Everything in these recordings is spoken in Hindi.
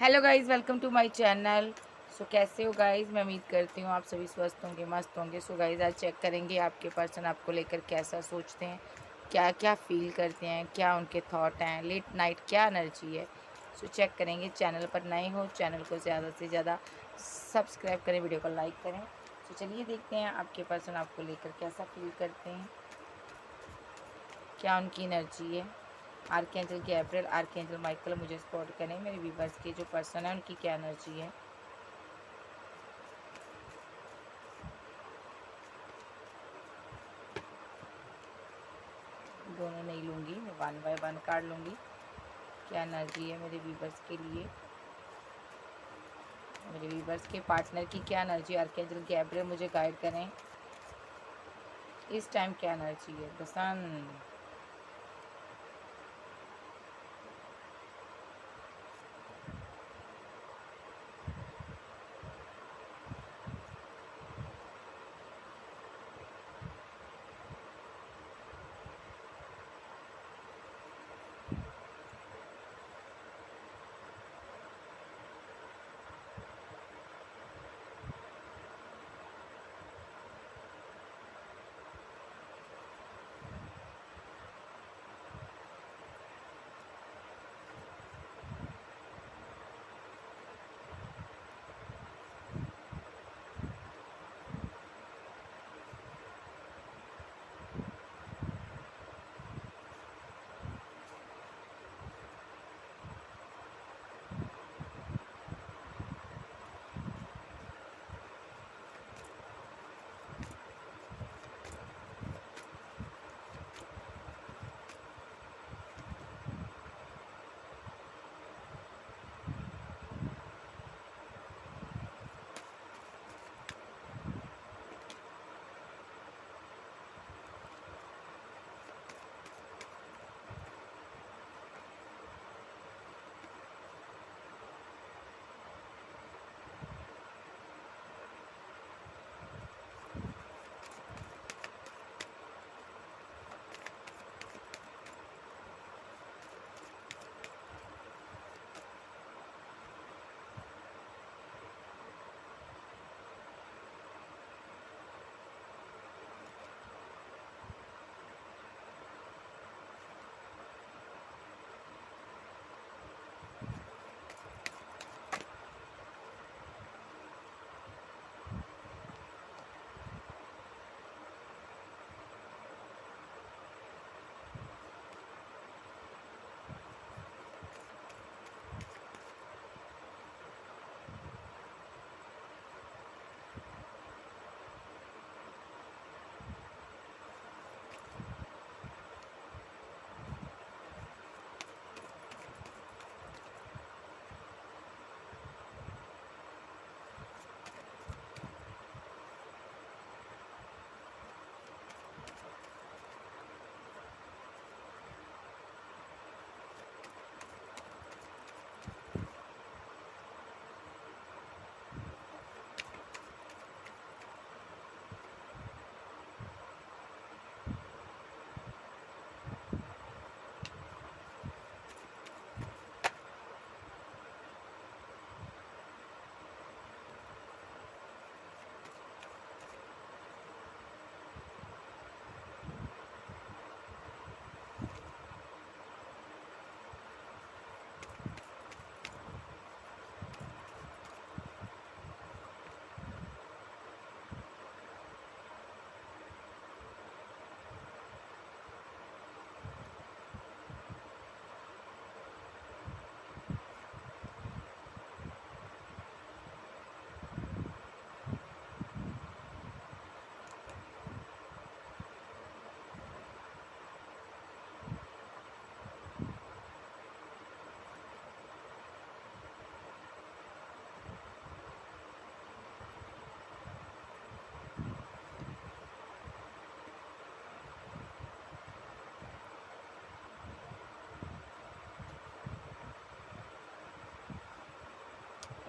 Hello guys, welcome to my channel. कैसे हो गाइज़? मैं उम्मीद करती हूँ आप सभी स्वस्थ होंगे, मस्त होंगे। गाइज़, आज चेक करेंगे आपके पर्सन आपको लेकर कैसा सोचते हैं, क्या क्या फ़ील करते हैं, क्या उनके थॉट हैं, लेट नाइट क्या एनर्जी है। चेक करेंगे। चैनल पर नए हो, चैनल को ज़्यादा से ज़्यादा सब्सक्राइब करें, वीडियो को लाइक करें। चलिए देखते हैं आपके पर्सन आपको लेकर कैसा फ़ील करते हैं, क्या उनकी एनर्जी है। आर्कएंजल गैब्रियल, आर्कएंजल माइकल मुझे सपोर्ट करें। मेरे व्यूवर्स के जो पर्सन है उनकी क्या एनर्जी है। दोनों नहीं लूँगी, मैं 1 बाय 1 कार्ड लूँगी। क्या एनर्जी है मेरे व्यूवर्स के लिए, मेरे व्यूवर्स के पार्टनर की क्या एनर्जी। आर्कएंजल गैब्रियल मुझे गाइड करें, इस टाइम क्या एनर्जी है। The sun,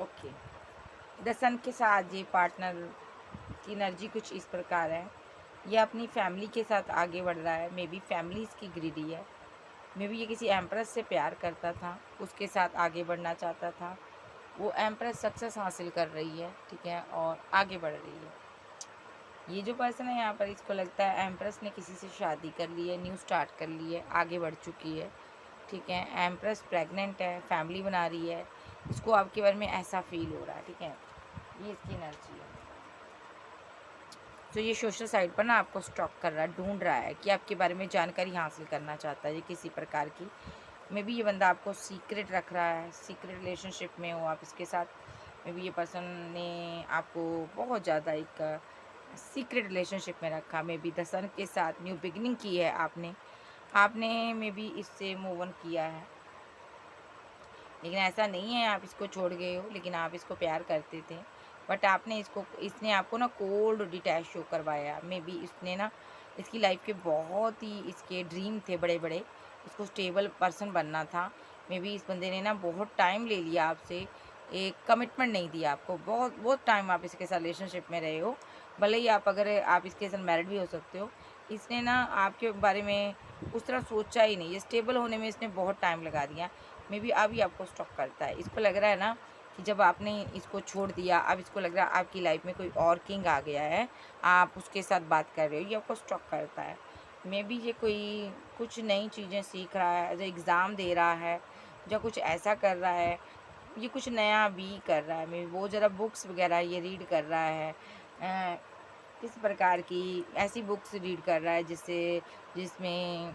okay. The sun के साथ ये पार्टनर की एनर्जी कुछ इस प्रकार है। ये अपनी फैमिली के साथ आगे बढ़ रहा है। मे बी फैमिली इसकी ग्रीडी है। मे बी ये किसी एम्प्रेस से प्यार करता था, उसके साथ आगे बढ़ना चाहता था। वो एम्प्रेस सक्सेस हासिल कर रही है, ठीक है, और आगे बढ़ रही है। ये जो पर्सन है यहाँ पर, इसको लगता है एम्प्रेस ने किसी से शादी कर ली है, न्यू स्टार्ट कर ली है, आगे बढ़ चुकी है, ठीक है। एम्प्रेस प्रेग्नेंट है, फैमिली बना रही है, इसको आपके बारे में ऐसा फील हो रहा है, ठीक है। ये इसकी एनर्जी है। तो ये सोशल साइट पर ना आपको स्टॉक कर रहा है, ढूंढ रहा है कि आपके बारे में जानकारी हासिल करना चाहता है, ये किसी प्रकार की। मे बी ये बंदा आपको सीक्रेट रख रहा है, सीक्रेट रिलेशनशिप में हो आप इसके साथ। मे बी ये पर्सन ने आपको बहुत ज़्यादा एक सीक्रेट रिलेशनशिप में रखा। मे बी द सन के साथ न्यू बिगिनिंग की है आपने आपने मे बी इससे मूव ऑन किया है, लेकिन ऐसा नहीं है आप इसको छोड़ गए हो, लेकिन आप इसको प्यार करते थे। बट इसने आपको ना कोल्ड डिटैच शो करवाया। मे बी इसने ना इसकी लाइफ के बहुत ही इसके ड्रीम थे बड़े बड़े, इसको स्टेबल पर्सन बनना था। मे बी इस बंदे ने ना बहुत टाइम ले लिया आपसे, एक कमिटमेंट नहीं दिया आपको। बहुत बहुत टाइम आप इसके साथ रिलेशनशिप में रहे हो, भले ही आप इसके साथ मैरिड भी हो सकते हो। इसने ना आपके बारे में उस तरह सोचा ही नहीं, ये स्टेबल होने में इसने बहुत टाइम लगा दिया। मे बी अभी आपको स्टॉक करता है। इसको लग रहा है ना कि जब आपने इसको छोड़ दिया, अब इसको लग रहा है आपकी लाइफ में कोई और किंग आ गया है, आप उसके साथ बात कर रहे हो, ये आपको स्टॉक करता है। मे बी ये कोई कुछ नई चीज़ें सीख रहा है, जो एग्ज़ाम दे रहा है, जो कुछ ऐसा कर रहा है, ये कुछ नया भी कर रहा है। मे बी वो ज़रा बुक्स वगैरह ये रीड कर रहा है, किस प्रकार की ऐसी बुक्स रीड कर रहा है जिसमें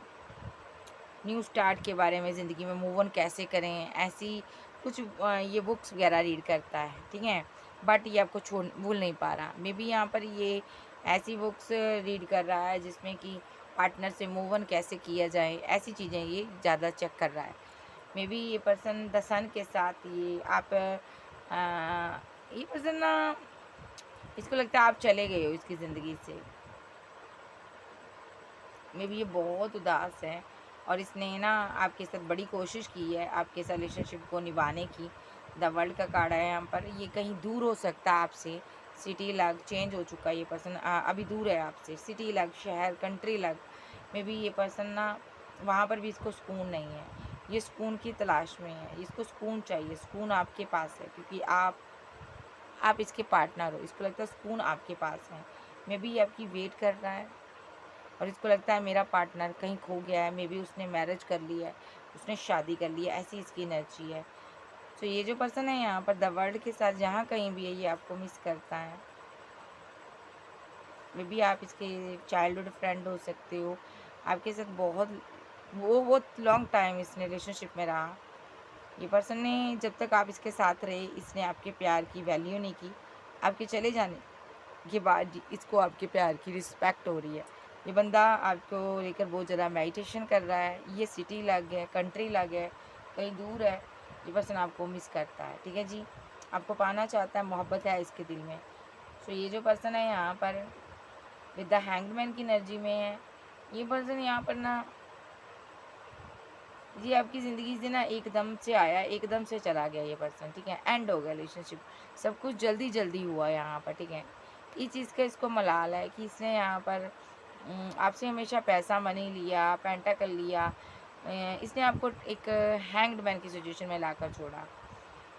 न्यू स्टार्ट के बारे में, ज़िंदगी में मूव ऑन कैसे करें, ऐसी कुछ ये बुक्स वगैरह रीड करता है, ठीक है। बट ये आपको छोड़ भूल नहीं पा रहा। मे बी यहाँ पर ये ऐसी बुक्स रीड कर रहा है जिसमें कि पार्टनर से मूव ऑन कैसे किया जाए, ऐसी चीज़ें ये ज़्यादा चेक कर रहा है। मे बी ये पर्सन द सन के साथ ये पर्सन ना, इसको लगता है आप चले गए हो इसकी ज़िंदगी से। मे बी ये बहुत उदास है और इसने ना आपके साथ बड़ी कोशिश की है आपके साथ रिलेशनशिप को निभाने की। द वर्ल्ड का कार्ड है यहाँ पर, ये कहीं दूर हो सकता है आपसे, सिटी अलग, चेंज हो चुका है ये पर्सन, अभी दूर है आपसे, सिटी अलग, शहर, कंट्री अलग। मे बी ये पर्सन ना वहाँ पर भी इसको सुकून नहीं है, ये सुकून की तलाश में है, इसको सुकून चाहिए, सुकून आपके पास है क्योंकि आप इसके पार्टनर हो, इसको लगता है सुकून आपके पास है। मे बी ये आपकी वेट कर रहा है और इसको लगता है मेरा पार्टनर कहीं खो गया है। मे बी उसने मैरिज कर लिया है, उसने शादी कर ली है, ऐसी इसकी एनर्जी है। तो ये जो पर्सन है यहाँ पर द वर्ल्ड के साथ जहाँ कहीं भी है, ये आपको मिस करता है। मे बी आप इसके चाइल्डहुड फ्रेंड हो सकते हो, आपके साथ बहुत लॉन्ग टाइम इसने रिलेशनशिप में रहा। ये पर्सन ने जब तक आप इसके साथ रहे, इसने आपके प्यार की वैल्यू नहीं की। आपके चले जाने के बाद इसको आपके प्यार की रिस्पेक्ट हो रही है। ये बंदा आपको लेकर बहुत ज़्यादा मेडिटेशन कर रहा है, ये सिटी अलग है, कंट्री अलग है, कहीं दूर है। ये पर्सन आपको मिस करता है, ठीक है जी, आपको पाना चाहता है, मोहब्बत है इसके दिल में। सो ये जो पर्सन है यहाँ पर विद द हैंगमैन की एनर्जी में है, ये पर्सन यहाँ पर ना जी आपकी ज़िंदगी से ना एकदम से आया, एकदम से चला गया ये पर्सन, ठीक है। एंड हो गया रिलेशनशिप, सब कुछ जल्दी जल्दी हुआ यहाँ पर, ठीक है। इस चीज़ का इसको मलाल है कि इसने यहाँ पर आपसे हमेशा पैसा मनी लिया, पेंटाकल लिया, इसने आपको एक हैंग्ड मैन की सिचुएशन में लाकर छोड़ा।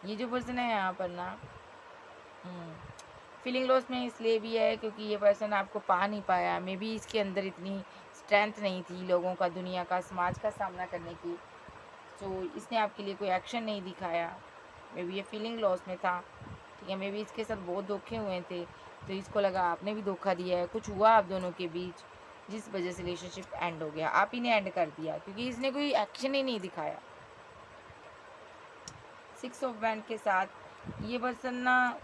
ये जो पर्सन है यहाँ पर ना फीलिंग लॉस में इसलिए भी है क्योंकि ये पर्सन आपको पा नहीं पाया। मे बी इसके अंदर इतनी स्ट्रेंथ नहीं थी लोगों का, दुनिया का, समाज का सामना करने की। सो इसने आपके लिए कोई एक्शन नहीं दिखाया। मे बी ये फीलिंग लॉस में था, ठीक है। मे बी इसके साथ बहुत धोखे हुए थे, तो इसको लगा आपने भी धोखा दिया है, कुछ हुआ आप दोनों के बीच, जिस वजह से रिलेशनशिप एंड हो गया। आप ही ने एंड कर दिया क्योंकि इसने कोई एक्शन ही नहीं दिखाया। 6 ऑफ वैंड के साथ ये पर्सन ना,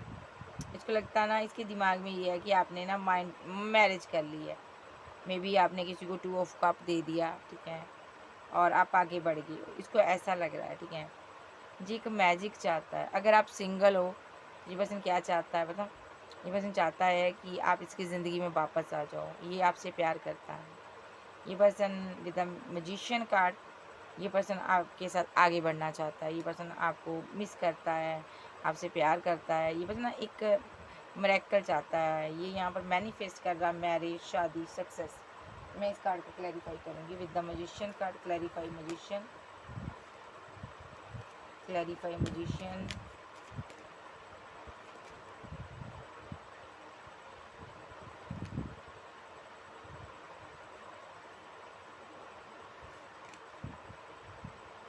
इसको लगता है ना इसके दिमाग में ये है कि आपने ना मैरिज कर ली है। मे बी आपने किसी को 2 ऑफ कप दे दिया, ठीक है, और आप आगे बढ़ गए हो, इसको ऐसा लग रहा है, ठीक है जी। एक मैजिक चाहता है। अगर आप सिंगल हो, ये पर्सन क्या चाहता है बताओ, ये पर्सन चाहता है कि आप इसकी ज़िंदगी में वापस आ जाओ, ये आपसे प्यार करता है। ये person with the magician card, ये पर्सन आपके साथ आगे बढ़ना चाहता है, ये पर्सन आपको मिस करता है, आपसे प्यार करता है। ये पर्सन ना एक मिरेकल चाहता है, ये यहाँ पर मैनिफेस्ट कर रहा है मैरिज, शादी, सक्सेस। मैं इस कार्ड को क्लैरिफाई करूँगी with the magician card. Clarify magician, clarify magician,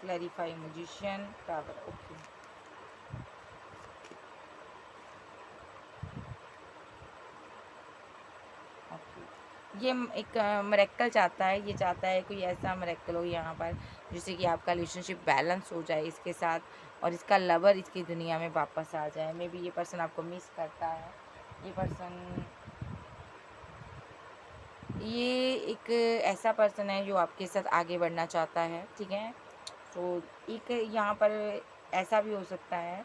clarify magician tower. Okay, ये एक मिरेकल चाहता है, ये चाहता है कोई ऐसा मिरेकल हो यहाँ पर जिससे कि आपका रिलेशनशिप बैलेंस हो जाए इसके साथ और इसका लवर इसकी दुनिया में वापस आ जाए। मे बी ये पर्सन आपको मिस करता है। ये पर्सन, ये एक ऐसा पर्सन है जो आपके साथ आगे बढ़ना चाहता है, ठीक है। तो एक यहाँ पर ऐसा भी हो सकता है,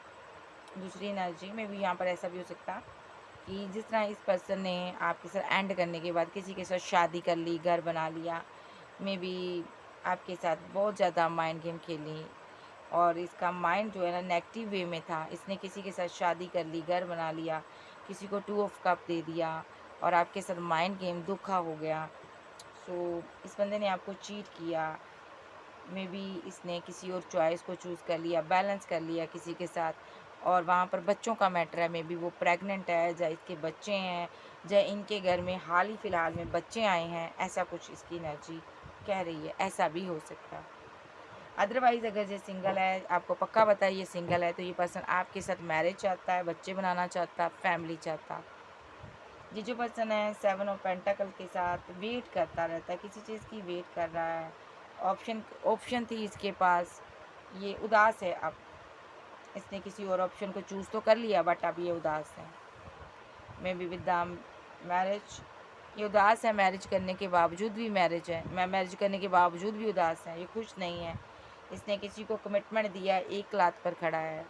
दूसरी एनर्जी में भी यहाँ पर ऐसा भी हो सकता कि जिस तरह इस पर्सन ने आपके साथ एंड करने के बाद किसी के साथ शादी कर ली, घर बना लिया, मे बी आपके साथ बहुत ज़्यादा माइंड गेम खेली और इसका माइंड जो है ना नेगेटिव वे में था। इसने किसी के साथ शादी कर ली, घर बना लिया, किसी को 2 ऑफ कप दे दिया और आपके साथ माइंड गेम धोखा हो गया। सो इस बंदे ने आपको चीट किया। मे बी इसने किसी और चॉइस को चूज़ कर लिया, बैलेंस कर लिया किसी के साथ और वहाँ पर बच्चों का मैटर है। मे बी वो प्रेग्नेंट है, या इसके बच्चे हैं, या इनके घर में हाल ही फ़िलहाल में बच्चे आए हैं, ऐसा कुछ इसकी एनर्जी कह रही है। ऐसा भी हो सकता है। अदरवाइज़ अगर ये सिंगल है, आपको पक्का पता है ये सिंगल है, तो ये पर्सन आपके साथ मैरिज चाहता है, बच्चे बनाना चाहता है, फैमिली चाहता है। ये जो पर्सन है 7 ऑफ पेंटाकल के साथ वेट करता रहता है, किसी चीज़ की वेट कर रहा है। ऑप्शन थी इसके पास, ये उदास है अब। इसने किसी और ऑप्शन को चूज़ तो कर लिया बट अब ये उदास है। May be with the marriage, ये उदास है। मैरिज करने के बावजूद भी मैरिज करने के बावजूद भी उदास है, ये खुश नहीं है। इसने किसी को कमिटमेंट दिया, एक लात पर खड़ा है,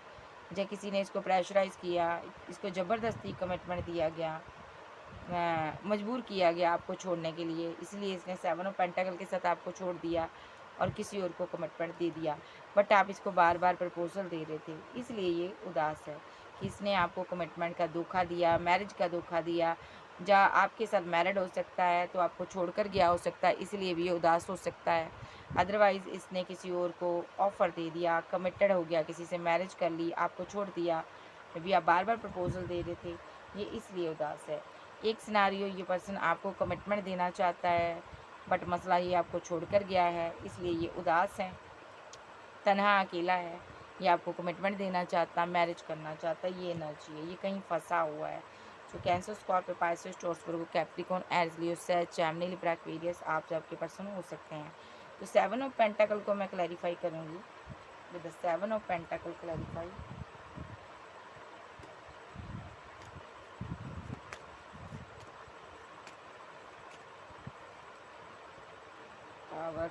या किसी ने इसको प्रेशराइज़ किया, इसको ज़बरदस्ती कमिटमेंट दिया गया, मजबूर किया गया आपको छोड़ने के लिए, इसलिए इसने 7 ऑफ पेंटाकल के साथ आपको छोड़ दिया और किसी और को कमिटमेंट दे दिया। बट आप इसको बार बार प्रपोजल दे रहे थे, इसलिए ये उदास है कि इसने आपको कमिटमेंट का धोखा दिया, मैरिज का धोखा दिया। या आपके साथ मैरिड हो सकता है तो आपको छोड़कर गया हो सकता है, इसलिए भी ये उदास हो सकता है। अदरवाइज़ इसने किसी और को ऑफ़र दे दिया, कमिटेड हो गया, किसी से मैरिज कर ली, आपको छोड़ दिया। अभी आप बार बार प्रपोजल दे रहे थे, ये इसलिए उदास है। एक सिनारियो, ये पर्सन आपको कमिटमेंट देना चाहता है बट मसला ये आपको छोड़कर गया है, इसलिए ये उदास है, तन्हा अकेला है। ये आपको कमिटमेंट देना चाहता, मैरिज करना चाहता, ये एनर्जी है, ये कहीं फंसा हुआ है। सो कैंसर, स्कॉर्पियो, पाइसेस, टॉरस, वर्गो, कैप्रिकॉर्न, एरीज, लियो, सेज, जेमिनी, लिब्रा, एक्वेरियस आप सबके पर्सन हो सकते हैं। तो 7 ऑफ पेंटाकल को मैं क्लैरिफाई करूँगी with the 7 of pentacle clarify. Power,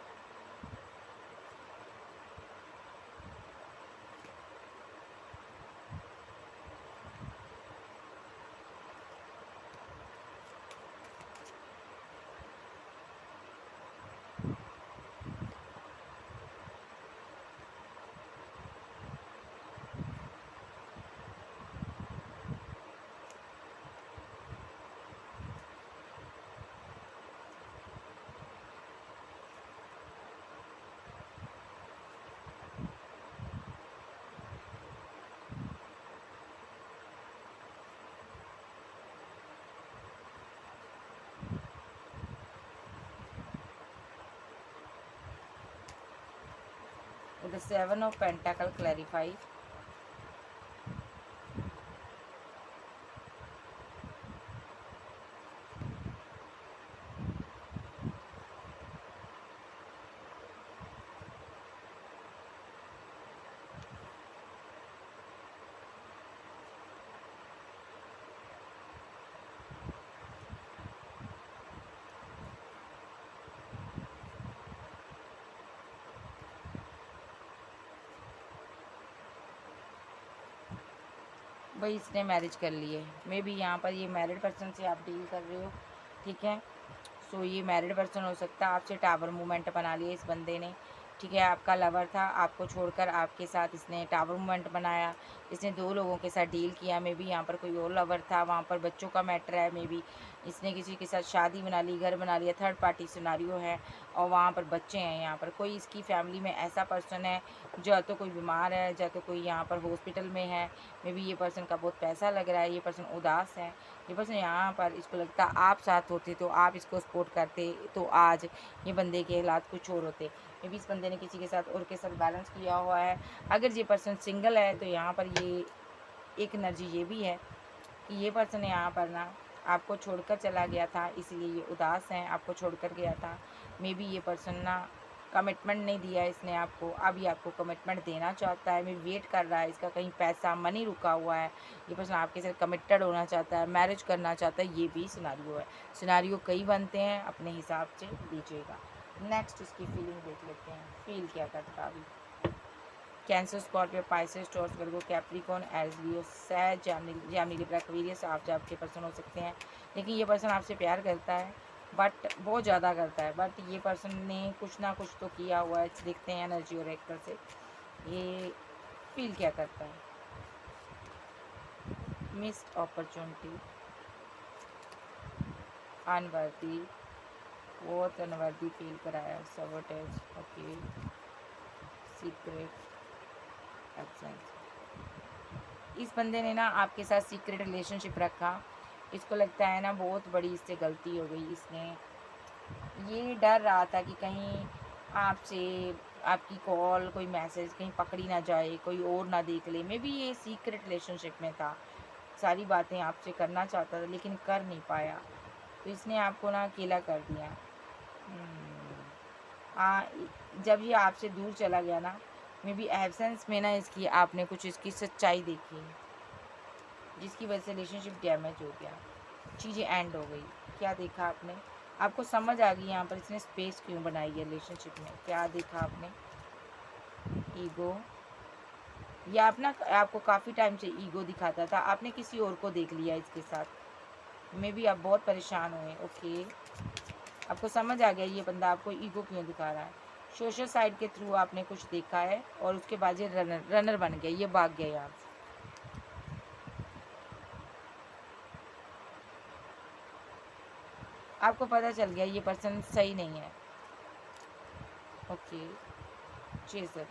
with the 7 of Pentacle clarify। भाई इसने मैरिज कर ली है, मे बी यहाँ पर ये मैरिड पर्सन से आप डील कर रहे हो, ठीक है। सो ये मैरिड पर्सन हो सकता है, आपसे टावर मूवमेंट बना लिया इस बंदे ने, ठीक है। आपका लवर था, आपको छोड़कर आपके साथ इसने टावर मूवमेंट बनाया। इसने 2 लोगों के साथ डील किया, मे बी यहाँ पर कोई और लवर था, वहाँ पर बच्चों का मैटर है, मे बी इसने किसी के साथ शादी बना ली, घर बना लिया, थर्ड पार्टी सिनारियो है और वहाँ पर बच्चे हैं। यहाँ पर कोई इसकी फैमिली में ऐसा पर्सन है जो या तो कोई बीमार है, या तो कोई यहाँ पर हॉस्पिटल में है। मे बी ये पर्सन का बहुत पैसा लग रहा है, ये पर्सन उदास है। ये पर्सन यहाँ पर इसको लगता है आप साथ होते तो आप इसको सपोर्ट करते तो आज ये बंदे के हालात कुछ और होते। मे बी इस बंदे ने किसी के साथ और के साथ बैलेंस किया हुआ है। अगर ये पर्सन सिंगल है तो यहाँ पर ये एक एनर्जी ये भी है कि ये पर्सन यहाँ पर ना आपको छोड़कर चला गया था, इसलिए ये उदास हैं, आपको छोड़कर गया था। मे बी ये पर्सन ना कमिटमेंट नहीं दिया इसने आपको, अब ये आपको कमिटमेंट देना चाहता है। मैं वेट कर रहा है, इसका कहीं पैसा मनी रुका हुआ है। ये पर्सन आपके साथ कमिटेड होना चाहता है, मैरिज करना चाहता है, ये भी सिनारियो है। सिनारियो कई बनते हैं, अपने हिसाब से लीजिएगा। नेक्स्ट इसकी फीलिंग देख लेते हैं, फील क्या करता है अभी। कैंसर, स्कॉर्पियो, पाइसेस, टॉर्स, वर्गो, कैप्रिकॉर्न, एरीज, लियो, सैज, जेमिनी, लिब्रा, एक्वेरियस आप आपके पर्सन हो सकते हैं। लेकिन ये पर्सन आपसे प्यार करता है, बट बहुत ज़्यादा करता है। बट ये पर्सन ने कुछ ना कुछ तो किया हुआ है। देखते हैं एनर्जी और एक्टर से ये फील क्या करता है। मिस्ड अपॉर्चुनिटी, अनवर्दी, बहुत अनवर्दी फील कराया, सबोटेज, ओके, सीक्रेट, एब्सेंस। इस बंदे ने ना आपके साथ सीक्रेट रिलेशनशिप रखा। इसको लगता है ना बहुत बड़ी इससे गलती हो गई। इसने ये डर रहा था कि कहीं आपसे आपकी कॉल, कोई मैसेज कहीं पकड़ी ना जाए, कोई और ना देख ले। मे बी ये सीक्रेट रिलेशनशिप में था, सारी बातें आपसे करना चाहता था लेकिन कर नहीं पाया, तो इसने आपको ना अकेला कर दिया। जब ये आपसे दूर चला गया ना, मे बी एब्सेंस में ना इसकी आपने कुछ इसकी सच्चाई देखी, जिसकी वजह से रिलेशनशिप डैमेज हो गया, चीज़ें एंड हो गई। क्या देखा आपने, आपको समझ आ गई यहाँ पर इसने स्पेस क्यों बनाई है रिलेशनशिप में। क्या देखा आपने, ईगो, या अपना आपको काफ़ी टाइम से ईगो दिखाता था, आपने किसी और को देख लिया इसके साथ। मे बी आप बहुत परेशान हुए, ओके, आपको समझ आ गया ये बंदा आपको ईगो क्यों दिखा रहा है। सोशल साइड के थ्रू आपने कुछ देखा है और उसके बाद ये रनर बन गया, ये भाग गया यहाँ से। आपको पता चल गया ये पर्सन सही नहीं है, ओके। चेज़र,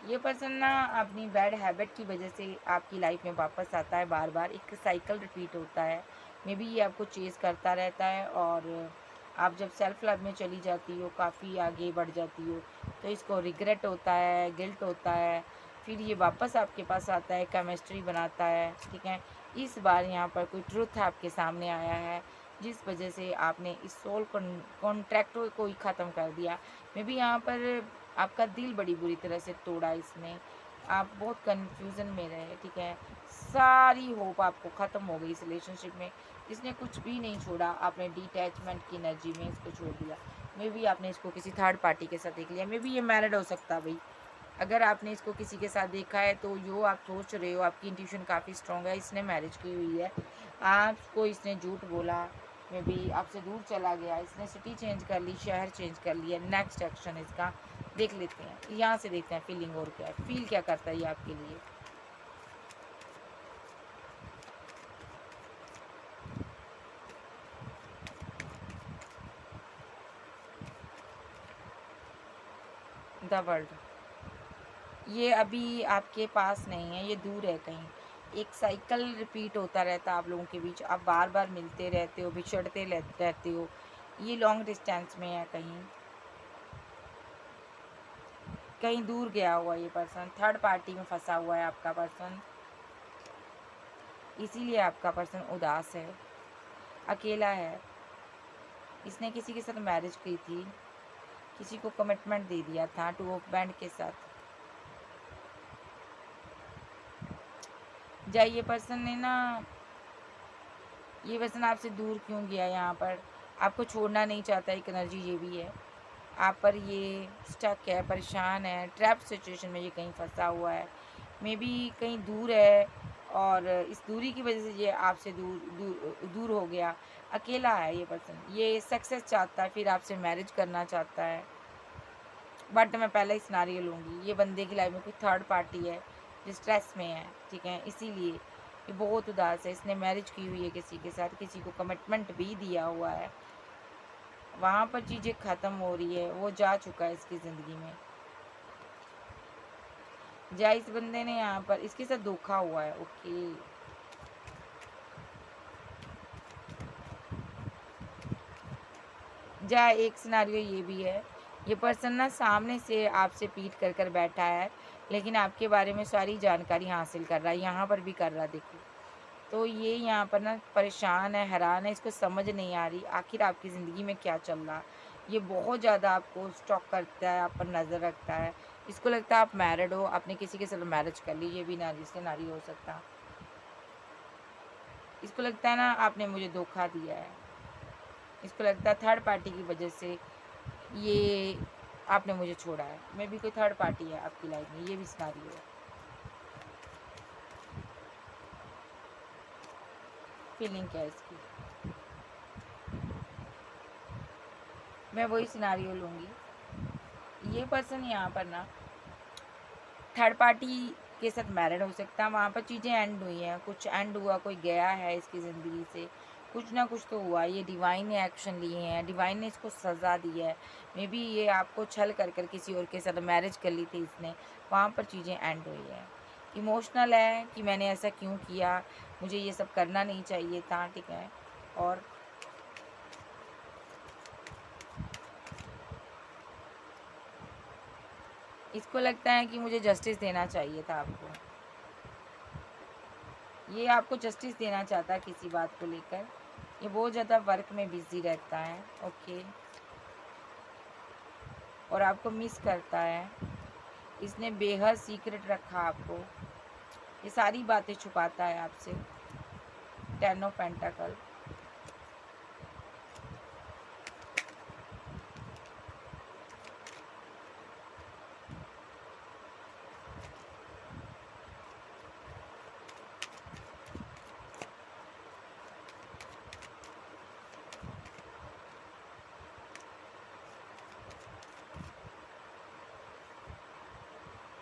ये पर्सन ना अपनी बैड हैबिट की वजह से आपकी लाइफ में वापस आता है, बार बार एक साइकिल रिपीट होता है। मे बी ये आपको चेज़ करता रहता है और आप जब सेल्फ लव में चली जाती हो, काफ़ी आगे बढ़ जाती हो, तो इसको रिग्रेट होता है, गिल्ट होता है, फिर ये वापस आपके पास आता है, केमिस्ट्री बनाता है, ठीक है। इस बार यहाँ पर कोई ट्रुथ आपके सामने आया है जिस वजह से आपने इस सोल कॉन्ट्रैक्ट को ही ख़त्म कर दिया। मे बी यहाँ पर आपका दिल बड़ी बुरी तरह से तोड़ा इसने, आप बहुत कन्फ्यूज़न में रहे, ठीक है। सारी होप आपको ख़त्म हो गई इस रिलेशनशिप में, इसने कुछ भी नहीं छोड़ा, आपने डिटैचमेंट की एनर्जी में इसको छोड़ दिया। मे बी आपने इसको किसी थर्ड पार्टी के साथ देख लिया, मे बी ये मैरिड हो सकता है भाई। अगर आपने इसको किसी के साथ देखा है तो जो आप सोच रहे हो, आपकी इंट्यूशन काफ़ी स्ट्रॉन्ग है, इसने मैरिज की हुई है, आपको इसने झूठ बोला, मे बी आपसे दूर चला गया, इसने सिटी चेंज कर ली, शहर चेंज कर लिया। नेक्स्ट एक्शन इसका देख लेते हैं, यहाँ से देखते हैं फीलिंग और क्या है, फील क्या करता है ये आपके लिए। द वर्ल्ड, ये अभी आपके पास नहीं है, ये दूर है कहीं। एक साइकिल रिपीट होता रहता है आप लोगों के बीच, आप बार बार मिलते रहते हो, बिछड़ते रहते हो। ये लॉन्ग डिस्टेंस में है, कहीं कहीं दूर गया हुआ ये पर्सन, थर्ड पार्टी में फंसा हुआ है आपका पर्सन, इसीलिए आपका पर्सन उदास है, अकेला है। इसने किसी के साथ मैरिज की थी, किसी को कमिटमेंट दे दिया था टू ऑफ बैंड के साथ। ये पर्सन ने ना, ये पर्सन आपसे दूर क्यों गया, यहाँ पर आपको छोड़ना नहीं चाहता, एक एनर्जी ये भी है। आप पर ये स्टक है, परेशान है, ट्रैप सिचुएशन में ये कहीं फंसा हुआ है, मे बी कहीं दूर है और इस दूरी की वजह से ये आपसे दूर दूर दूर हो गया, अकेला है ये पर्सन। ये सक्सेस चाहता है, फिर आपसे मैरिज करना चाहता है, बट मैं पहले ही सिनारियो लूँगी। ये बंदे की लाइफ में कोई थर्ड पार्टी है जो स्ट्रेस में है, ठीक है, इसीलिए ये बहुत उदास है। इसने मैरिज की हुई है किसी के साथ, किसी को कमिटमेंट भी दिया हुआ है, वहाँ पर चीज़ें ख़त्म हो रही है, वो जा चुका है इसकी ज़िंदगी में। जा इस बंदे ने यहाँ पर इसके साथ धोखा हुआ है। ओके, जा एक सिनारियो ये भी है, ये पर्सन ना सामने से आपसे पीट कर कर बैठा है, लेकिन आपके बारे में सारी जानकारी हासिल कर रहा है, यहाँ पर भी कर रहा है देखो। तो ये यहाँ पर ना परेशान है, हैरान है, इसको समझ नहीं आ रही आखिर आपकी ज़िंदगी में क्या चल रहा। ये बहुत ज़्यादा आपको स्टॉक करता है, आप पर नज़र रखता है। इसको लगता है आप मैरिड हो, आपने किसी के साथ मैरिज कर ली, ये भी नारी से नारी हो सकता। इसको लगता है ना आपने मुझे धोखा दिया है। इसको लगता है थर्ड पार्टी की वजह से ये आपने मुझे छोड़ा है। मैं भी कोई थर्ड पार्टी है आपकी लाइफ में, ये भी सिनारियो है। फीलिंग क्या है इसकी, मैं वही सिनारियो लूँगी। ये पर्सन यहाँ पर ना थर्ड पार्टी के साथ मैरिड हो सकता है, वहाँ पर चीज़ें एंड हुई हैं, कुछ एंड हुआ, कोई गया है इसकी ज़िंदगी से, कुछ ना कुछ तो हुआ। ये डिवाइन ने एक्शन लिए हैं, डिवाइन ने इसको सज़ा दी है। मे बी ये आपको छल कर कर किसी और के साथ मैरिज कर ली थी इसने, वहाँ पर चीज़ें एंड हुई है। इमोशनल है कि मैंने ऐसा क्यों किया, मुझे ये सब करना नहीं चाहिए था, ठीक है। और इसको लगता है कि मुझे जस्टिस देना चाहिए था आपको, ये आपको जस्टिस देना चाहता है किसी बात को लेकर। ये बहुत ज़्यादा वर्क में बिजी रहता है, ओके, और आपको मिस करता है। इसने बेहद सीक्रेट रखा आपको, ये सारी बातें छुपाता है आपसे। 10 ऑफ पेंटाकल,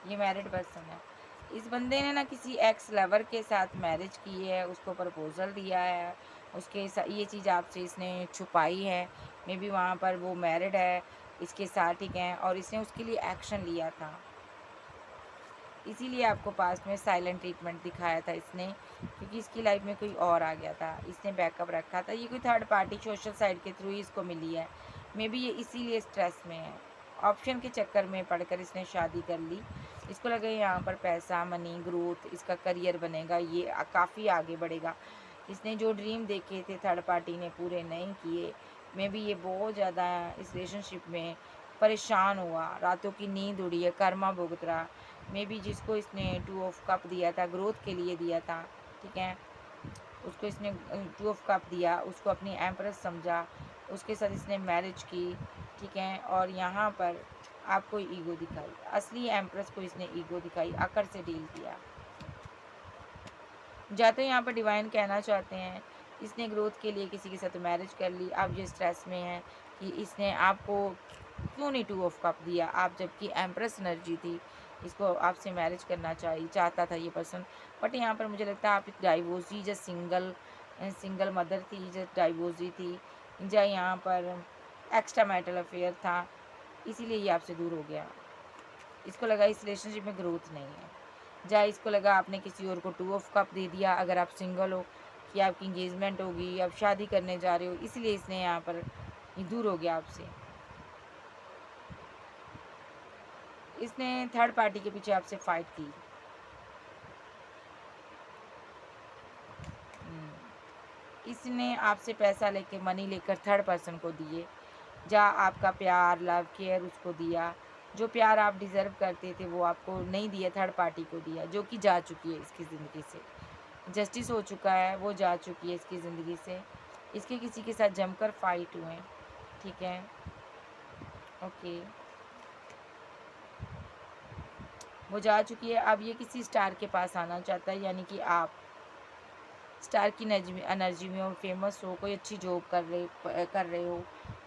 ये मैरिड पर्सन है। इस बंदे ने ना किसी एक्स लवर के साथ मैरिज की है, उसको प्रपोजल दिया है, उसके ये चीज़ आपसे इसने छुपाई है। मे बी वहाँ पर वो मैरिड है इसके साथ, ठीक है, और इसने उसके लिए एक्शन लिया था, इसीलिए आपको पास्ट में साइलेंट ट्रीटमेंट दिखाया था इसने, क्योंकि इसकी लाइफ में कोई और आ गया था, इसने बैकअप रखा था। ये कोई थर्ड पार्टी सोशल साइड के थ्रू ही इसको मिली है। मे बी ये इसीलिए स्ट्रेस में है, ऑप्शन के चक्कर में पड़कर इसने शादी कर ली। इसको लगा यहाँ पर पैसा, मनी, ग्रोथ, इसका करियर बनेगा, ये काफ़ी आगे बढ़ेगा। इसने जो ड्रीम देखे थे थर्ड पार्टी ने पूरे नहीं किए। मे बी ये बहुत ज़्यादा इस रिलेशनशिप में परेशान हुआ, रातों की नींद उड़ी है, कर्मा भुगत रहा। मे बी जिसको इसने 2 ऑफ कप दिया था, ग्रोथ के लिए दिया था, ठीक है, उसको इसने 2 ऑफ कप दिया, उसको अपनी एम्प्रेस समझा, उसके साथ इसने मैरिज की, ठीक है, और यहाँ पर आपको ईगो दिखाई, असली एम्प्रेस को इसने ईगो दिखाई, आकर से डील किया। जाते यहाँ पर डिवाइन कहना चाहते हैं इसने ग्रोथ के लिए किसी के साथ मैरिज कर ली, आप ये स्ट्रेस में हैं कि इसने आपको क्यों नहीं 2 ऑफ कप दिया, आप जबकि एम्प्रेस एनर्जी थी, इसको आपसे मैरिज करना चाहता था ये पर्सन। बट यहाँ पर मुझे लगता है आप डाइवोर्सी, जो सिंगल मदर थी, जो डाइवोर्सी थी, या यहाँ पर एक्स्ट्रा मैरिटल अफेयर था, इसीलिए ये आपसे दूर हो गया। इसको लगा इस रिलेशनशिप में ग्रोथ नहीं है, या इसको लगा आपने किसी और को 2 ऑफ कप दे दिया, अगर आप सिंगल हो, कि आपकी इंगेजमेंट होगी, आप शादी करने जा रहे हो, इसलिए इसने यहाँ पर दूर हो गया आपसे। इसने थर्ड पार्टी के पीछे आपसे फाइट की। इसने आपसे पैसा लेके, मनी लेकर थर्ड पर्सन को दिए, या आपका प्यार, लव, केयर उसको दिया। जो प्यार आप डिज़र्व करते थे वो आपको नहीं दिया, थर्ड पार्टी को दिया, जो कि जा चुकी है इसकी ज़िंदगी से। जस्टिस हो चुका है, वो जा चुकी है इसकी ज़िंदगी से। इसके किसी के साथ जमकर फाइट हुए, ठीक है, ओके, वो जा चुकी है। अब ये किसी स्टार के पास आना चाहता है, यानी कि आप स्टार की एनर्जी में हो, फेमस हो, कोई अच्छी जॉब कर रहे हो,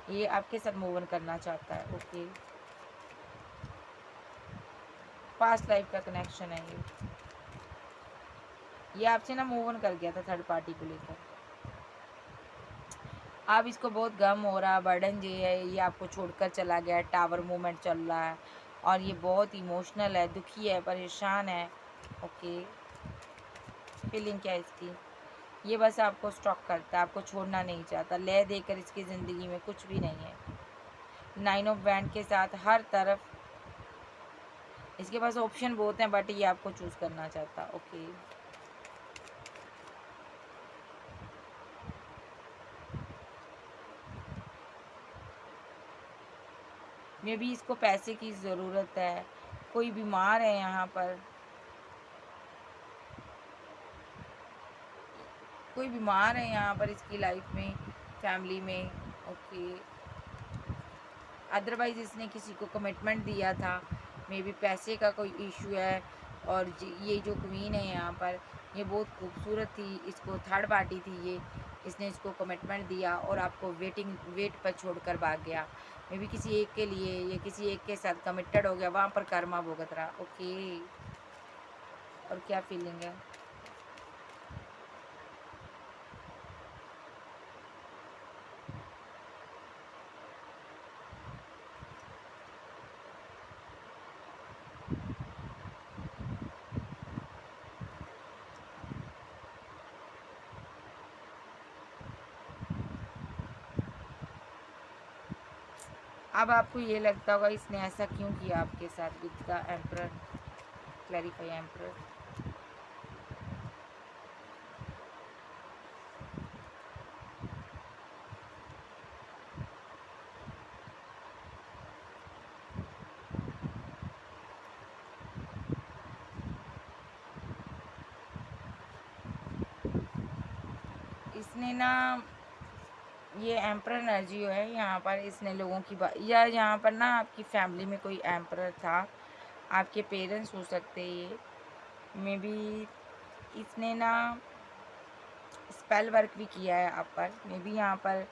ये आपके साथ मूव ऑन करना चाहता है, ओके। पास्ट लाइफ का कनेक्शन है ये। ये आपसे ना मूव ऑन कर गया था थर्ड पार्टी को लेकर। अब इसको बहुत गम हो रहा, बर्डन जो है ये आपको छोड़कर चला गया, टावर मूवमेंट चल रहा है और ये बहुत इमोशनल है, दुखी है, परेशान है। ओके, फीलिंग क्या है इसकी? ये बस आपको स्टॉक करता है, आपको छोड़ना नहीं चाहता, ले देकर इसकी ज़िंदगी में कुछ भी नहीं है। 9 ऑफ बैंड के साथ हर तरफ इसके पास ऑप्शन बहुत हैं, बट ये आपको चूज़ करना चाहता। ओके, मे बी इसको पैसे की ज़रूरत है, कोई बीमार है यहाँ पर, कोई बीमार है यहाँ पर इसकी लाइफ में, फैमिली में। ओके, अदरवाइज़ इसने किसी को कमिटमेंट दिया था, मे बी पैसे का कोई इशू है। और ये जो क्वीन है यहाँ पर, ये बहुत खूबसूरत थी, इसको थर्ड पार्टी थी ये, इसने इसको कमिटमेंट दिया और आपको वेट पर छोड़कर भाग गया। मे बी किसी एक के लिए या किसी एक के साथ कमिटेड हो गया, वहाँ पर कर्मा भुगत रहा। ओके, और क्या फीलिंग है? अब आपको ये लगता होगा इसने ऐसा क्यों किया आपके साथ with the emperor. Clarify emperor. इसने ना ये एम्परर एनर्जी जो है यहाँ पर, इसने लोगों की बात, या यहाँ पर ना आपकी फैमिली में कोई एम्परर था, आपके पेरेंट्स हो सकते ये, मे बी इसने ना स्पेल वर्क भी किया है आप पर, मे बी यहाँ पर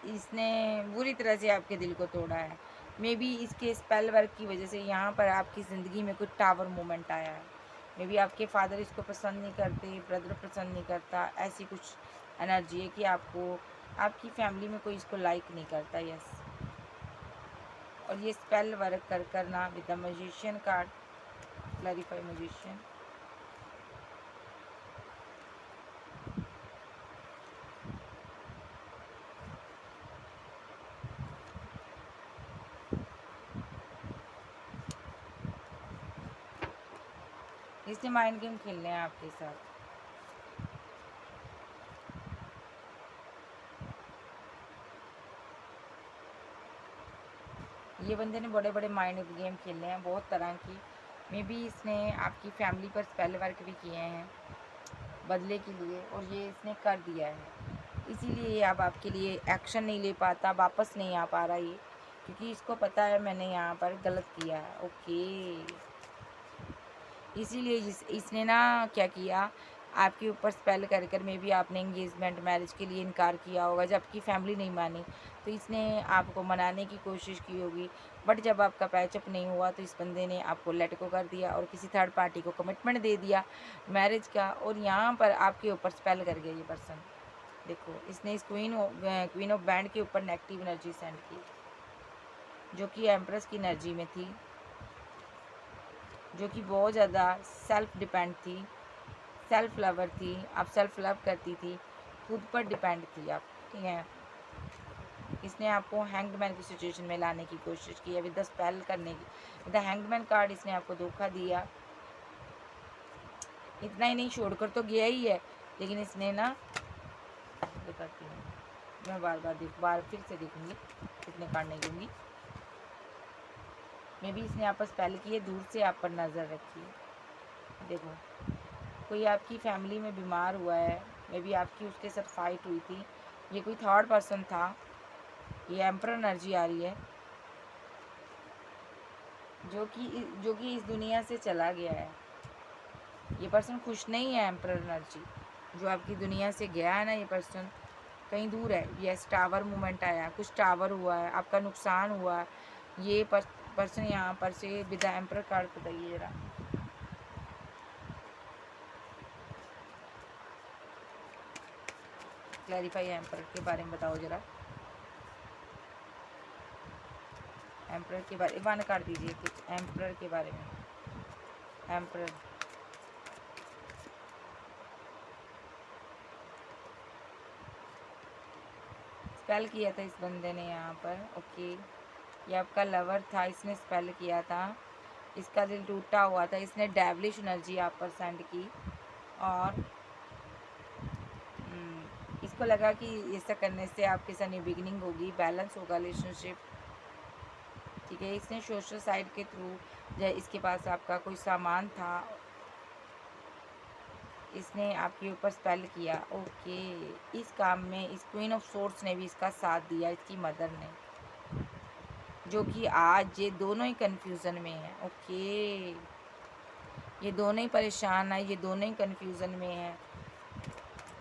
इसने बुरी तरह से आपके दिल को तोड़ा है। मे बी इसके स्पेल वर्क की वजह से यहाँ पर आपकी ज़िंदगी में कुछ टावर मोमेंट आया है। मे बी आपके फादर इसको पसंद नहीं करते, ब्रदर पसंद नहीं करता, ऐसी कुछ एनर्जी है कि आपको आपकी फैमिली में कोई इसको लाइक नहीं करता। यस, और ये स्पेल वर्क कर करना with the magician card. Clarify magician. इसने माइंड गेम खेलने हैं आपके साथ। ये बंदे ने बड़े बड़े माइंड गेम खेलने हैं बहुत तरह की। मे बी इसने आपकी फैमिली पर स्पेल वर्क भी किए हैं बदले के लिए, और ये इसने कर दिया है, इसीलिए ये अब आपके लिए एक्शन नहीं ले पाता, वापस नहीं आ पा रहा ये, क्योंकि इसको पता है मैंने यहाँ पर गलत किया है। ओके, इसीलिए इसने ना क्या किया, आपके ऊपर स्पेल कर कर, मे बी आपने एंगेजमेंट मैरिज के लिए इनकार किया होगा, जब आपकी फैमिली नहीं मानी तो इसने आपको मनाने की कोशिश की होगी, बट जब आपका पैचअप नहीं हुआ तो इस बंदे ने आपको लेट को कर दिया और किसी थर्ड पार्टी को कमिटमेंट दे दिया मैरिज का, और यहाँ पर आपके ऊपर स्पेल कर गया ये पर्सन। देखो, इसने इस क्वीन ऑफ बैंड के ऊपर नेगेटिव एनर्जी सेंड की, जो कि एम्प्रेस की एनर्जी में थी, जो कि बहुत ज़्यादा सेल्फ डिपेंड थी, सेल्फ लवर थी, आप सेल्फ लव करती थी, खुद पर डिपेंड थी आप, ठीक है। इसने आपको हैंगमैन की सिचुएशन में लाने की कोशिश की है विद द स्पेल करने की, विद द हैंगमैन कार्ड इसने आपको धोखा दिया। इतना ही नहीं, छोड़कर तो गया ही है, लेकिन इसने ना, बताती हूँ मैं, बार फिर से देखूँगी, कितने कार्ड नहीं दूँगी। मे बी इसने आप पर स्पेल किए, दूर से आप पर नज़र रखी है। देखो, कोई आपकी फैमिली में बीमार हुआ है, मे बी आपकी उसके साथ फाइट हुई थी, ये कोई थर्ड पर्सन था, ये एम्परर एनर्जी आ रही है, जो कि इस दुनिया से चला गया है। ये पर्सन खुश नहीं है, एम्परर एनर्जी जो आपकी दुनिया से गया है ना, ये पर्सन कहीं दूर है। यस, टावर मूवमेंट आया, कुछ टावर हुआ है, आपका नुकसान हुआ है। ये पर्सन यहाँ पर से विद द एम्परर कार्ड बताइए ज़रा। क्लैरिफाई एम्पर के बारे में बताओ ज़रा। एम्पर के बारे में वन कर दीजिए कुछ एम्पर के बारे में। एम्पर स्पेल किया था इस बंदे ने यहाँ पर। ओके, ये आपका लवर था, इसने स्पेल किया था, इसका दिल टूटा हुआ था, इसने डेविलिश एनर्जी आप पर सेंड की और इसको लगा कि ऐसा करने से आपके साथ न्यू बिगिनिंग होगी, बैलेंस होगा रिलेशनशिप। ठीक है, इसने सोशल साइड के थ्रू इसके पास आपका कोई सामान था, इसने आपके ऊपर स्पेल किया। ओके, इस काम में इस क्वीन ऑफ सोर्ड्स ने भी इसका साथ दिया, इसकी मदर ने, जो कि आज ये दोनों ही कन्फ्यूज़न में है। ओके, ये दोनों ही परेशान है, ये दोनों ही कन्फ्यूज़न में है।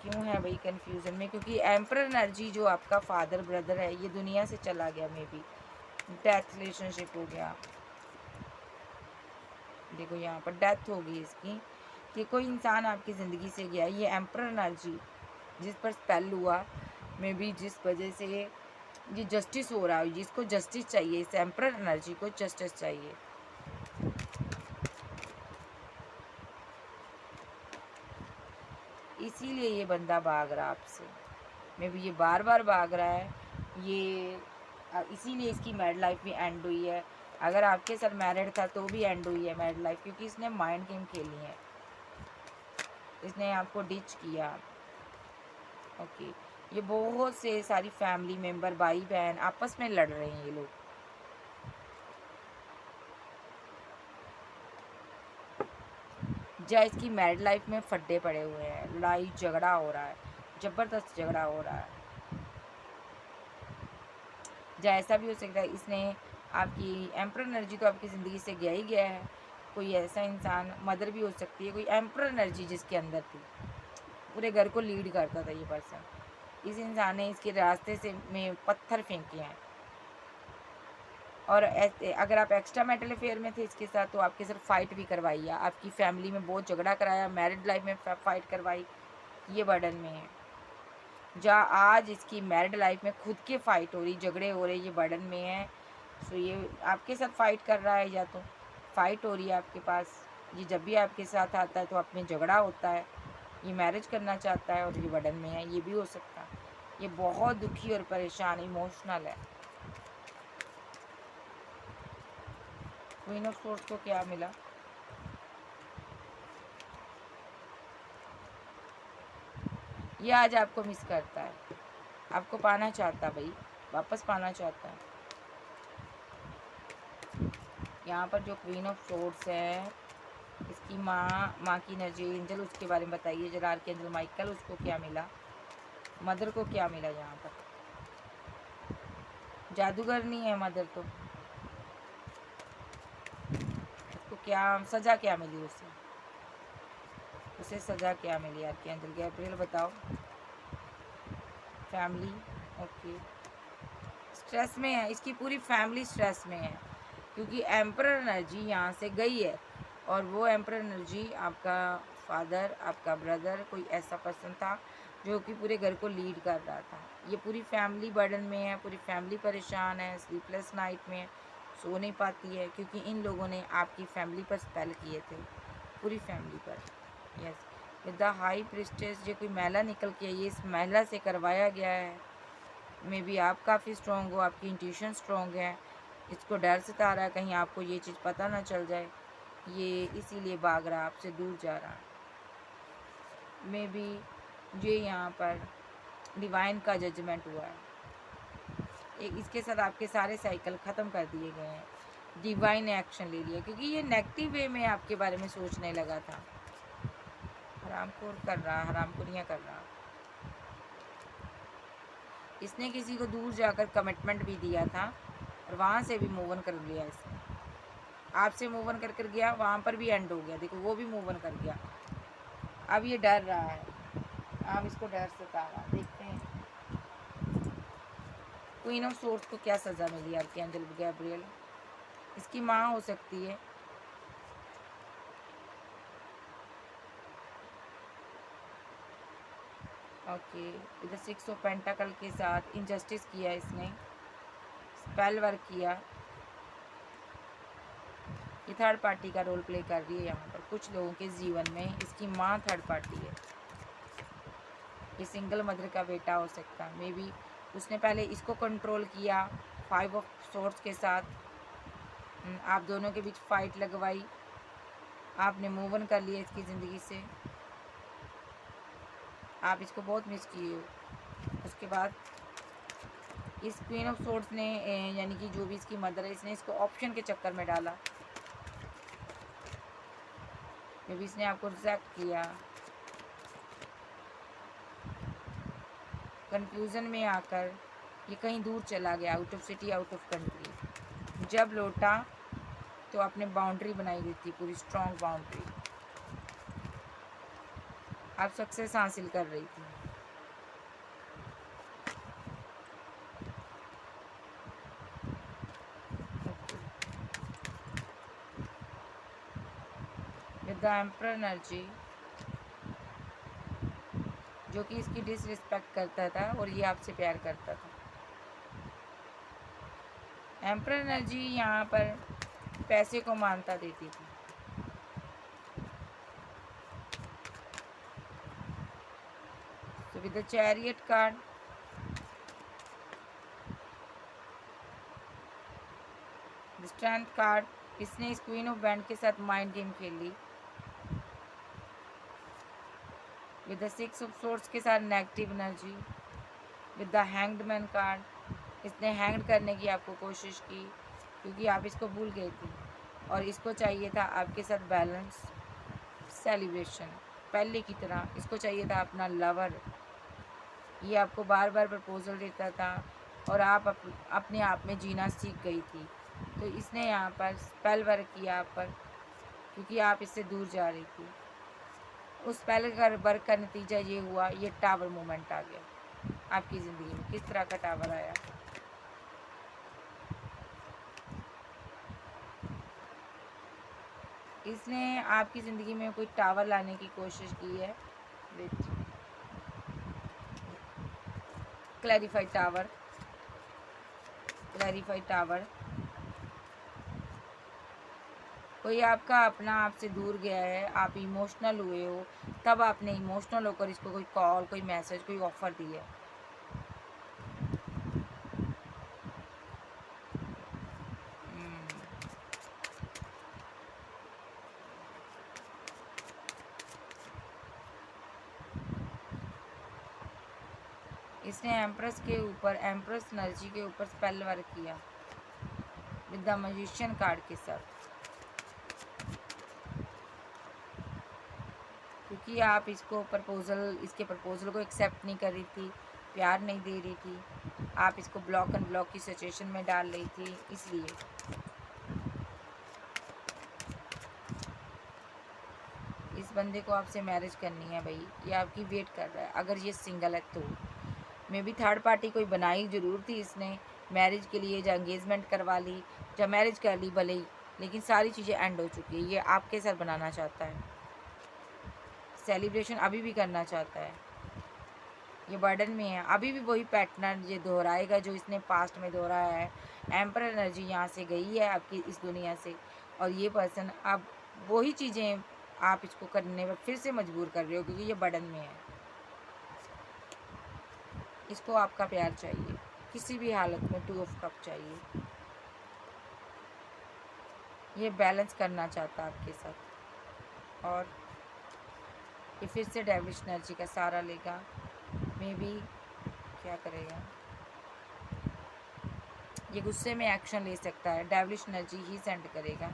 क्यों है भाई कन्फ्यूज़न में? क्योंकि एम्परर एनर्जी जो आपका फादर ब्रदर है ये दुनिया से चला गया, मे बी डेथ रिलेशनशिप हो गया। देखो यहाँ पर डेथ हो गई इसकी, कि कोई इंसान आपकी ज़िंदगी से गया। ये एम्परर एनर्जी जिस पर स्पेल हुआ, मे बी जिस वजह से ये जस्टिस हो रहा है, जिसको जस्टिस चाहिए, इस एम्परर एनर्जी को जस्टिस चाहिए। इसीलिए ये बंदा भाग रहा आपसे, मे बी ये बार बार भाग रहा है। ये इसीलिए इसकी मैरिड लाइफ भी एंड हुई है। अगर आपके साथ मैरिड था तो भी एंड हुई है मैरिड लाइफ, क्योंकि इसने माइंड गेम खेली है, इसने आपको डिच किया। ओके, ये बहुत से सारी फैमिली मेंबर, भाई बहन आपस में लड़ रहे हैं ये लोग। या इसकी मैरिड लाइफ में फड्डे पड़े हुए हैं, लड़ाई झगड़ा हो रहा है, ज़बरदस्त झगड़ा हो रहा है। या ऐसा भी हो सकता है इसने आपकी एम्परर एनर्जी तो आपकी ज़िंदगी से गया ही गया है। कोई ऐसा इंसान, मदर भी हो सकती है, कोई एम्परर एनर्जी जिसके अंदर थी, पूरे घर को लीड करता था ये पर्सन। इस इंसान ने इसके रास्ते से में पत्थर फेंके हैं। और अगर आप एक्स्ट्रा मैरिटल अफेयर में थे इसके साथ, तो आपके साथ फाइट भी करवाई है, आपकी फैमिली में बहुत झगड़ा कराया, मैरिड लाइफ में फाइट करवाई, ये बर्डन में है। जहाँ आज इसकी मैरिड लाइफ में खुद के फाइट हो रही, झगड़े हो रहे, ये बर्डन में है। सो ये आपके साथ फाइट कर रहा है, या तो फाइट हो रही है आपके पास। ये जब भी आपके साथ आता है तो आप में झगड़ा होता है, ये मैरिज करना चाहता है और ये बर्डन में है, ये भी हो सकता है। ये बहुत दुखी और परेशान, इमोशनल है। क्वीन ऑफ सोर्ड्स को क्या मिला? ये आज आपको मिस करता है, आपको पाना चाहता है भाई, वापस पाना चाहता है। यहाँ पर जो क्वीन ऑफ सोर्ड्स है, इसकी माँ की एनर्जी, एंजल, उसके बारे में बताइए जरा। आर्कएंजल माइकल, उसको क्या मिला? मदर को क्या मिला? यहाँ पर जादूगर नहीं है मदर, तो उसको क्या सज़ा क्या मिली? उसे सज़ा क्या मिली? आर्कएंजल गैब्रियल बताओ। फैमिली, ओके, स्ट्रेस में है, इसकी पूरी फैमिली स्ट्रेस में है, क्योंकि एम्परर एनर्जी यहाँ से गई है। और वो एम्परर एनर्जी आपका फादर, आपका ब्रदर, कोई ऐसा पर्सन था जो कि पूरे घर को लीड कर रहा था। ये पूरी फैमिली बर्डन में है, पूरी फैमिली परेशान है, स्लीपलेस नाइट में सो नहीं पाती है, क्योंकि इन लोगों ने आपकी फैमिली पर स्पेल किए थे, पूरी फैमिली पर। Yes, with the high priestess, जो कोई महिला निकल के ये इस महिला से करवाया गया है। मे बी आप काफ़ी स्ट्रॉन्ग हो, आपकी इंट्यूशन स्ट्रॉन्ग है, इसको डर सता रहा है कहीं आपको ये चीज़ पता ना चल जाए, ये इसीलिए भाग रहा, आपसे दूर जा रहा। मे बी ये यहाँ पर डिवाइन का जजमेंट हुआ है, इसके साथ आपके सारे साइकिल ख़त्म कर दिए गए हैं, डिवाइन ने एक्शन ले लिया, क्योंकि ये नेगेटिव वे में आपके बारे में सोचने लगा था। हरामखोर कर रहा, हरामखोरियाँ कर रहा। इसने किसी को दूर जाकर कमिटमेंट भी दिया था और वहाँ से भी मूव ऑन कर लिया इसने, आपसे मूव ऑन कर गया, वहाँ पर भी एंड हो गया। देखो वो भी मूव ऑन कर गया, अब ये डर रहा है, अब इसको डर सता रहा। देखते हैं क्वीन ऑफ सोर्ड्स को क्या सज़ा मिली आर्कएंजल गैब्रियल। इसकी माँ हो सकती है, ओके, इधर 6 ऑफ पेंटाकल के साथ इनजस्टिस किया इसने, स्पेल वर्क किया। ये थर्ड पार्टी का रोल प्ले कर रही है यहाँ पर कुछ लोगों के जीवन में। इसकी माँ थर्ड पार्टी है। ये सिंगल मदर का बेटा हो सकता है। मे बी उसने पहले इसको कंट्रोल किया 5 ऑफ सोर्ड्स के साथ। आप दोनों के बीच फाइट लगवाई, आपने मूव ऑन कर लिया इसकी ज़िंदगी से। आप इसको बहुत मिस किए हो। उसके बाद इस क्वीन ऑफ सोर्ड्स ने यानी कि जो भी इसकी मदर है, इसने इसको ऑप्शन के चक्कर में डाला। मे बी इसने आपको रिजेक्ट किया। कंफ्यूजन में आकर ये कहीं दूर चला गया, out of city, out of country. जब लौटा तो आपने बाउंड्री बनाई हुई थी, पूरी स्ट्रॉन्ग बाउंड्री। आप सक्सेस हासिल कर रही थी। विद द एम्परर एनर्जी, जो कि इसकी डिसरिस्पेक्ट करता था और ये आपसे प्यार करता था। एम्परर एनर्जी यहाँ पर पैसे को मानता देती थी। तो with the chariot card, the strength card, इसने इस क्वीन ऑफ बैंड के साथ माइंड गेम खेली। विद द 6 ऑफ सोर्ड्स के साथ negative energy. With the hanged man card, इसने हैंग करने की आपको कोशिश की क्योंकि आप इसको भूल गए थे और इसको चाहिए था आपके साथ बैलेंस, सेलिब्रेशन। पहले की तरह इसको चाहिए था अपना लवर। ये आपको बार बार प्रपोजल देता था और आप अपने आप में जीना सीख गई थी। तो इसने यहाँ पर स्पेल वर्क किया आप पर क्योंकि आप इससे दूर जा रही थी। उस स्पेल वर्क का नतीजा ये हुआ, ये टावर मोमेंट आ गया आपकी ज़िंदगी में। किस तरह का टावर आया? इसने आपकी ज़िंदगी में कोई टावर लाने की कोशिश की है with clarified tower. Clarified tower, कोई आपका अपना आपसे दूर गया है, आप इमोशनल हुए हो, तब आपने इमोशनल होकर इसको कोई कॉल, कोई मैसेज, कोई ऑफ़र दिया। इसने एम्प्रेस के ऊपर, एम्प्रेस एनर्जी के ऊपर स्पेल वर्क किया विद द मैजिशियन कार्ड के साथ क्योंकि आप इसको इसके प्रपोजल को एक्सेप्ट नहीं कर रही थी, प्यार नहीं दे रही थी। आप इसको ब्लॉक एंड ब्लॉक की सिचुएशन में डाल रही थी। इसलिए इस बंदे को आपसे मैरिज करनी है भाई, ये आपकी वेट कर रहा है। अगर ये सिंगल है तो मे बी थर्ड पार्टी कोई बनाई ज़रूर थी इसने मैरिज के लिए, या एंगेजमेंट करवा ली, या मैरिज कर ली भले ही, लेकिन सारी चीज़ें एंड हो चुकी है। ये आपके साथ बनाना चाहता है, सेलिब्रेशन अभी भी करना चाहता है। ये बर्डन में है, अभी भी वही पैटर्न ये दोहराएगा जो इसने पास्ट में दोहराया है। एम्पर एनर्जी यहाँ से गई है आपकी इस दुनिया से, और ये पर्सन अब वही चीज़ें आप इसको करने पर फिर से मजबूर कर रहे हो क्योंकि ये बर्डन में है। इसको आपका प्यार चाहिए किसी भी हालत में, 2 ऑफ कप चाहिए। ये बैलेंस करना चाहता है आपके साथ, और ये फिर से डेविलिश एनर्जी का सहारा लेगा। मे बी क्या करेगा, ये गुस्से में एक्शन ले सकता है, डेविलिश एनर्जी ही सेंड करेगा।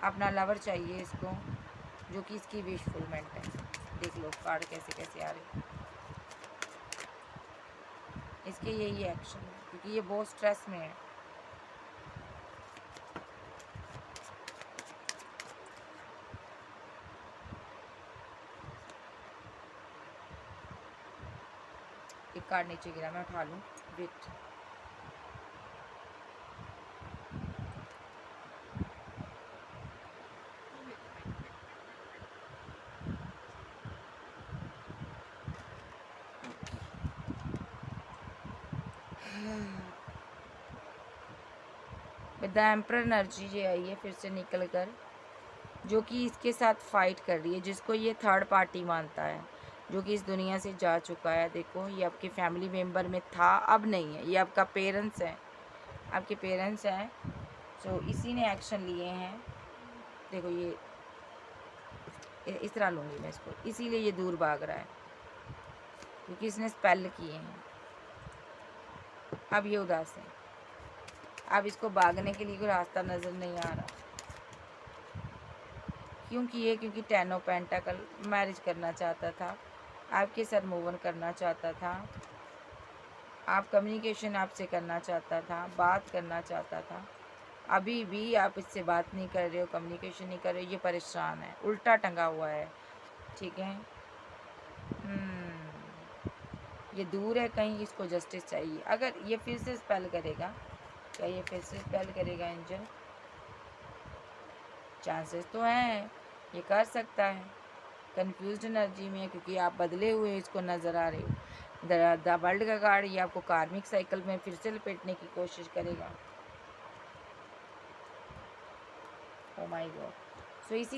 अपना लवर चाहिए इसको, जो कि इसकी विश फुलमेंट है। देख लो कार्ड कैसे कैसे आ रहे हैं। इसके यही एक्शन है क्योंकि ये बहुत स्ट्रेस में है। एक कार्ड नीचे गिरा, मैं उठा लूँ। वेट, द एम्परर एनर्जी ये आई है फिर से निकल कर, जो कि इसके साथ फाइट कर रही है, जिसको ये थर्ड पार्टी मानता है, जो कि इस दुनिया से जा चुका है। देखो ये आपके फैमिली मेम्बर में था, अब नहीं है, ये आपका पेरेंट्स है, आपके पेरेंट्स हैं। सो इसी ने एक्शन लिए हैं। देखो ये इस तरह लूँगी मैं इसको, इसीलिए ये दूर भाग रहा है क्योंकि इसने स्पेल किए हैं। अब ये उदास है, अब इसको भागने के लिए कोई रास्ता नज़र नहीं आ रहा। क्यों किए? क्योंकि 10 ऑफ पेंटाकल मैरिज करना चाहता था, आपके साथ मूव ऑन करना चाहता था, आप कम्युनिकेशन आपसे करना चाहता था, बात करना चाहता था। अभी भी आप इससे बात नहीं कर रहे हो, कम्युनिकेशन नहीं कर रहे हो, ये परेशान है, उल्टा टंगा हुआ है। ठीक है, ये दूर है कहीं, इसको जस्टिस चाहिए। अगर ये फिर से स्पेल करेगा, क्या ये फिर से स्पेल करेगा एंजल? चांसेस तो हैं, ये कर सकता है। कंफ्यूज्ड एनर्जी में है क्योंकि आप बदले हुए इसको नज़र आ रहे हो। द वर्ल्ड का कार्ड ये आपको कार्मिक साइकिल में फिर से लपेटने की कोशिश करेगा। Oh my God. सो इसी